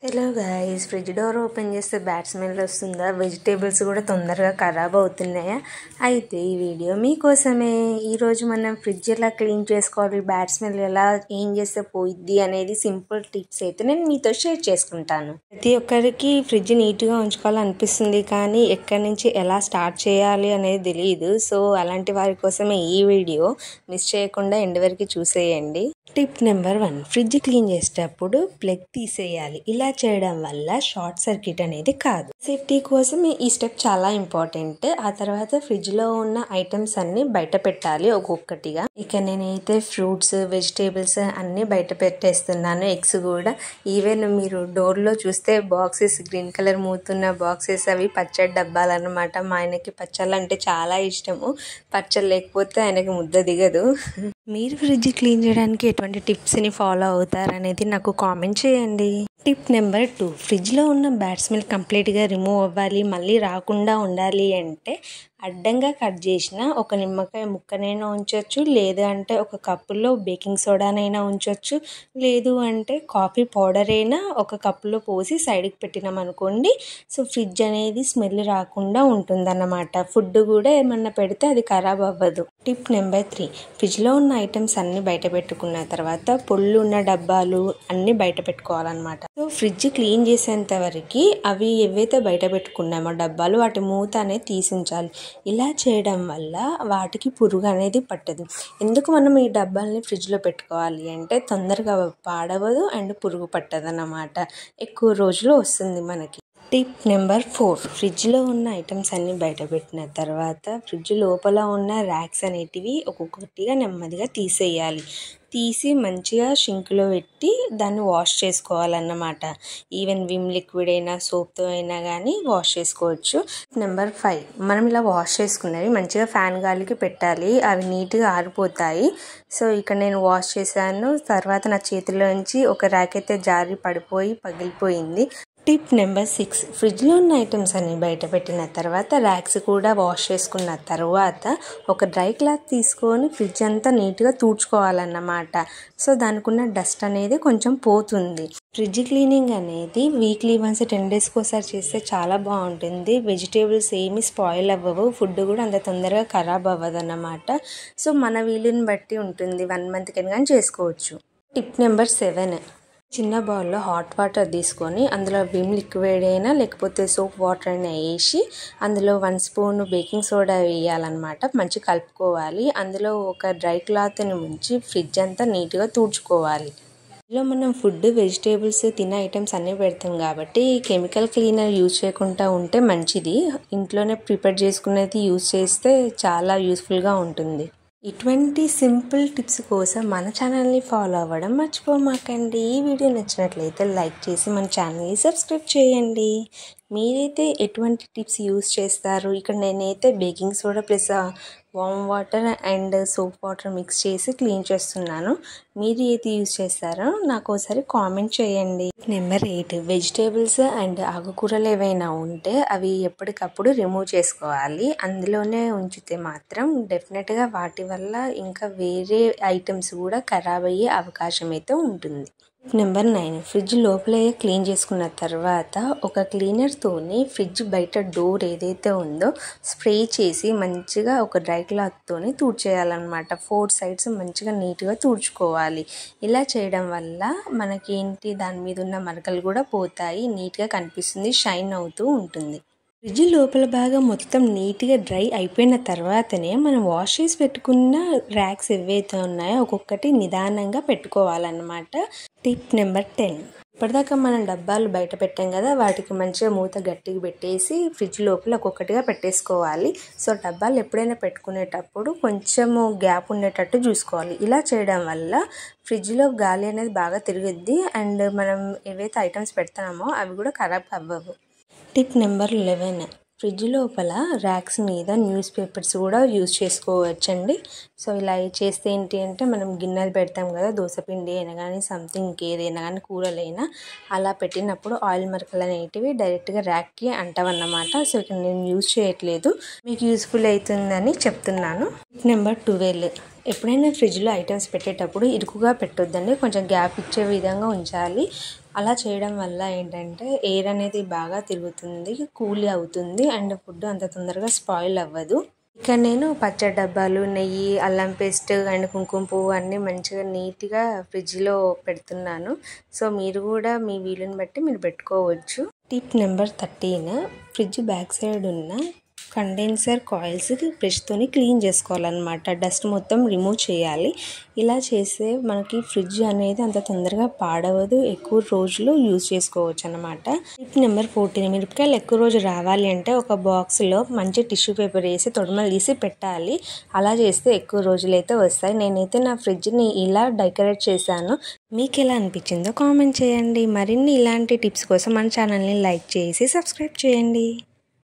Hello guys, fridge door open చేస్తే bad smell వస్తుందా? Vegetables కూడా తొందరగా ఖరాబ్ అవుతున్నాయా? అయితే ఈ వీడియో మీకోసమే. ఈరోజు మనం ఫ్రిడ్జ్ ఎలా క్లీన్ చేసుకోవాలి, బ్యాడ్ స్మెల్ ఎలా ఏం చేస్తే పోయిద్ది అనేది సింపుల్ టిప్స్ అయితే నేను మీతో షేర్ చేసుకుంటాను. ప్రతి ఒక్కరికి ఫ్రిడ్జ్ నీట్గా ఉంచుకోవాలనిపిస్తుంది, కానీ ఎక్కడి నుంచి ఎలా స్టార్ట్ చేయాలి అనేది తెలియదు. సో అలాంటి వారి కోసమే ఈ వీడియో. మిస్ చేయకుండా ఎండ్ వరకు చూసేయండి. టిప్ నెంబర్ 1, ఫ్రిడ్జ్ క్లీన్ చేసేటప్పుడు ప్లగ్ తీసేయాలి. ఇలా చేయడం వల్ల షార్ట్ సర్క్యూట్ అనేది కాదు. సేఫ్టీ కోసం ఈ స్టెప్ చాలా ఇంపార్టెంట్. ఆ తర్వాత ఫ్రిడ్జ్ లో ఉన్న ఐటమ్స్ అన్ని బయట పెట్టాలి ఒక్కొక్కటిగా. ఇక నేనైతే ఫ్రూట్స్, వెజిటేబుల్స్ అన్ని బయట పెట్టేస్తున్నాను. ఎగ్స్ కూడా. ఈవెన్ మీరు డోర్ లో చూస్తే బాక్సెస్, గ్రీన్ కలర్ మూతున్న బాక్సెస్, అవి పచ్చడి డబ్బాలు అన్నమాట. మా ఆయనకి పచ్చళ్ళు అంటే చాలా ఇష్టము. పచ్చళ్ళు లేకపోతే ఆయనకి ముద్ద దిగదు. మీరు ఫ్రిడ్జ్ క్లీన్ చేయడానికి ఎటువంటి టిప్స్ని ఫాలో అవుతారనేది నాకు కామెంట్ చేయండి. టిప్ నెంబర్ 2, ఫ్రిడ్జ్లో ఉన్న బ్యాడ్ స్మెల్ కంప్లీట్గా రిమూవ్ అవ్వాలి, మళ్ళీ రాకుండా ఉండాలి అంటే అడ్డంగా కట్ చేసిన ఒక నిమ్మకాయ ముక్కనైనా ఉంచవచ్చు, లేదు అంటే ఒక కప్పులో బేకింగ్ సోడానైనా ఉంచవచ్చు, లేదు అంటే కాఫీ పౌడర్ అయినా ఒక కప్పులో పోసి సైడ్కి పెట్టినాం అనుకోండి. సో ఫ్రిడ్జ్ అనేది స్మెల్ రాకుండా ఉంటుందన్నమాట. ఫుడ్ కూడా ఏమన్నా పెడితే అది ఖరాబ్ అవ్వదు. టిప్ నెంబర్ 3, ఫ్రిడ్జ్లో ఉన్న ఐటమ్స్ అన్ని బయట పెట్టుకున్న తర్వాత పొళ్ళు ఉన్న డబ్బాలు అన్ని బయట పెట్టుకోవాలన్నమాట. సో ఫ్రిడ్జ్ క్లీన్ చేసేంత వరకు అవి ఏవైతే బయట పెట్టుకున్నామో డబ్బాలు, వాటి మూత అనేది తీసి ఉంచాలి. ఇలా చేయడం వల్ల వాటికి పురుగు అనేది పట్టదు. ఎందుకు మనం ఈ డబ్బాల్ని ఫ్రిడ్జ్లో పెట్టుకోవాలి అంటే తొందరగా పాడవదు అండ్ పురుగు పట్టదు అన్నమాట. ఎక్కువ రోజులు వస్తుంది మనకి. టిప్ నెంబర్ 4, ఫ్రిడ్జ్లో ఉన్న ఐటమ్స్ అన్నీ బయట పెట్టిన తర్వాత ఫ్రిడ్జ్ లోపల ఉన్న ర్యాక్స్ అనేటివి ఒక్కొక్కటిగా నెమ్మదిగా తీసేయాలి. తీసి మంచిగా షింక్లో పెట్టి దాన్ని వాష్ చేసుకోవాలన్నమాట. ఈవెన్ విమ్ లిక్విడ్ అయినా సోప్తో అయినా కానీ వాష్ చేసుకోవచ్చు. నెంబర్ 5, మనం ఇలా వాష్ చేసుకున్నవి మంచిగా ఫ్యాన్ గాలికి పెట్టాలి. అవి నీట్గా ఆరిపోతాయి. సో ఇక్కడ నేను వాష్ చేశాను. తర్వాత నా చేతిలో నుంచి ఒక ర్యాక్ అయితే జారి పడిపోయి పగిలిపోయింది. టిప్ నెంబర్ 6, ఫ్రిడ్జ్లో ఉన్న ఐటమ్స్ అన్ని బయట పెట్టిన తర్వాత ర్యాక్స్ కూడా వాష్ చేసుకున్న తర్వాత ఒక డ్రై క్లాత్ తీసుకొని ఫ్రిడ్జ్ అంతా నీట్గా తుడుచుకోవాలన్నమాట. సో దానికి ఉన్న డస్ట్ అనేది కొంచెం పోతుంది. ఫ్రిడ్జ్ క్లీనింగ్ అనేది వీక్లీ వన్స్ 10 డేస్కి ఒకసారి చేస్తే చాలా బాగుంటుంది. వెజిటేబుల్స్ ఏమీ స్పాయిల్ అవ్వవు, ఫుడ్ కూడా అంత తొందరగా ఖరాబ్ అవ్వదు అన్నమాట. సో మన వీలుని బట్టి ఉంటుంది, 1 మంత్కి కానీ చేసుకోవచ్చు. టిప్ నెంబర్ 7, చిన్న బౌల్లో హాట్ వాటర్ తీసుకొని అందులో విమ్ లిక్విడ్ అయినా లేకపోతే సోప్ వాటర్ అయినా వేసి అందులో 1 స్పూన్ బేకింగ్ సోడా వేయాలన్నమాట. మంచిగా కలుపుకోవాలి. అందులో ఒక డ్రై క్లాత్ని ముంచి ఫ్రిడ్జ్ అంతా నీట్గా తుడుచుకోవాలి. ఇందులో మనం ఫుడ్, వెజిటేబుల్స్, తినే ఐటమ్స్ అన్నీ పెడతాం కాబట్టి కెమికల్ క్లీనర్ యూజ్ చేయకుండా ఉంటే మంచిది. ఇంట్లోనే ప్రిపేర్ చేసుకునేది యూజ్ చేస్తే చాలా యూస్ఫుల్గా ఉంటుంది. ఇటువంటి సింపుల్ టిప్స్ కోసం మన ఛానల్ని ఫాలో అవ్వడం మర్చిపోమాకండి. ఈ వీడియో నచ్చినట్లయితే లైక్ చేసి మన ఛానల్ని సబ్స్క్రైబ్ చేయండి. మీరైతే ఎటువంటి టిప్స్ యూస్ చేస్తారు? ఇక్కడ నేనైతే baking soda plus warm water and soap water mix చేసి క్లీన్ చేస్తున్నాను. మీరు ఏది యూజ్ చేస్తారో నాకు ఒకసారి కామెంట్ చేయండి. నెంబర్ 8, వెజిటేబుల్స్ అండ్ ఆకుకూరలు ఏవైనా ఉంటే అవి ఎప్పటికప్పుడు రిమూవ్ చేసుకోవాలి. అందులోనే ఉంచితే మాత్రం డెఫినెట్గా వాటి వల్ల ఇంకా వేరే ఐటమ్స్ కూడా ఖరాబ్ అయ్యే అవకాశం అయితే ఉంటుంది. నెంబర్ 9, ఫ్రిడ్జ్ లోపలే క్లీన్ చేసుకున్న తర్వాత ఒక క్లీనర్తోని ఫ్రిడ్జ్ బయట డోర్ ఏదైతే ఉందో స్ప్రే చేసి మంచిగా ఒక డ్రై క్లాత్తోని తుడిచేయాలన్నమాట. 4 సైడ్స్ మంచిగా నీట్గా తుడుచుకోవాలి. ఇలా చేయడం వల్ల మనకి దాని మీద ఉన్న మరకలు కూడా పోతాయి, నీట్గా కనిపిస్తుంది, షైన్ అవుతూ ఉంటుంది. ఫ్రిడ్జ్ లోపల భాగం మొత్తం నీట్గా డ్రై అయిపోయిన తర్వాతనే మనం వాష్ చేసి పెట్టుకున్న ర్యాక్స్ ఏవైతే ఉన్నాయో ఒక్కొక్కటి నిదానంగా పెట్టుకోవాలన్నమాట. టిప్ నెంబర్ 10, ఇప్పటిదాకా మనం డబ్బాలు బయట పెట్టాం కదా, వాటికి మంచిగా మూత గట్టిగా పెట్టేసి ఫ్రిడ్జ్ లోపల ఒక్కొక్కటిగా పెట్టేసుకోవాలి. సో డబ్బాలు ఎప్పుడైనా పెట్టుకునేటప్పుడు కొంచెము గ్యాప్ ఉండేటట్టు చూసుకోవాలి. ఇలా చేయడం వల్ల ఫ్రిడ్జ్లో గాలి అనేది బాగా తిరుగుద్ది అండ్ మనం ఏవైతే ఐటమ్స్ పెడతామో అవి కూడా ఖరాబ్ అవ్వవు. టిప్ నెంబర్ 11, ఫ్రిడ్జ్ లోపల ర్యాక్స్ మీద న్యూస్ పేపర్స్ కూడా యూజ్ చేసుకోవచ్చండి. సో ఇలా చేస్తే ఏంటి అంటే మనం గిన్నెలు పెడతాం కదా, దోసపిండి అయినా కానీ సంథింగ్ ఇంకేదైనా కానీ కూరలైనా అలా పెట్టినప్పుడు ఆయిల్ మరకలు అనేటివి డైరెక్ట్గా ర్యాక్కి అంటవన్నమాట. సో ఇక్కడ నేను యూజ్ చేయట్లేదు, మీకు యూస్ఫుల్ అవుతుందని చెప్తున్నాను. టిప్ నెంబర్ 12, ఎప్పుడైనా ఫ్రిడ్జ్లో ఐటమ్స్ పెట్టేటప్పుడు ఇరుకుగా పెట్టొద్దండి, కొంచెం గ్యాప్ ఇచ్చే విధంగా ఉంచాలి. అలా చేయడం వల్ల ఏంటంటే ఎయిర్ అనేది బాగా తిరుగుతుంది, కూల్ అవుతుంది అండ్ ఫుడ్ అంత తొందరగా స్పాయిల్ అవ్వదు. ఇక్కడ నేను పచ్చడి డబ్బాలు, నెయ్యి, అల్లం పేస్ట్ అండ్ కుంకుమ పువ్వు అన్నీ మంచిగా నీట్గా ఫ్రిడ్జ్లో పెడుతున్నాను. సో మీరు కూడా మీ వీలుని బట్టి మీరు పెట్టుకోవచ్చు. Tip number 13, fridge back side ఉన్న కండెన్సర్ కాయిల్స్ బ్రష్తోని క్లీన్ చేసుకోవాలన్నమాట. డస్ట్ మొత్తం రిమూవ్ చేయాలి. ఇలా చేస్తే మనకి ఫ్రిడ్జ్ అనేది అంత తొందరగా పాడవదు, ఎక్కువ రోజులు యూజ్ చేసుకోవచ్చు అన్నమాట. టిప్ నెంబర్ 14, మిరపకాయలు ఎక్కువ రోజు రావాలి అంటే ఒక బాక్స్లో మంచి టిష్యూ పేపర్ వేసి తొడమలు తీసి పెట్టాలి. అలా చేస్తే ఎక్కువ రోజులైతే వస్తాయి. నేనైతే నా ఫ్రిడ్జ్ని ఇలా డెకరేట్ చేశాను. మీకు ఎలా అనిపించిందో కామెంట్ చేయండి. మరిన్ని ఇలాంటి టిప్స్ కోసం మన ఛానల్ని లైక్ చేసి సబ్స్క్రైబ్ చేయండి.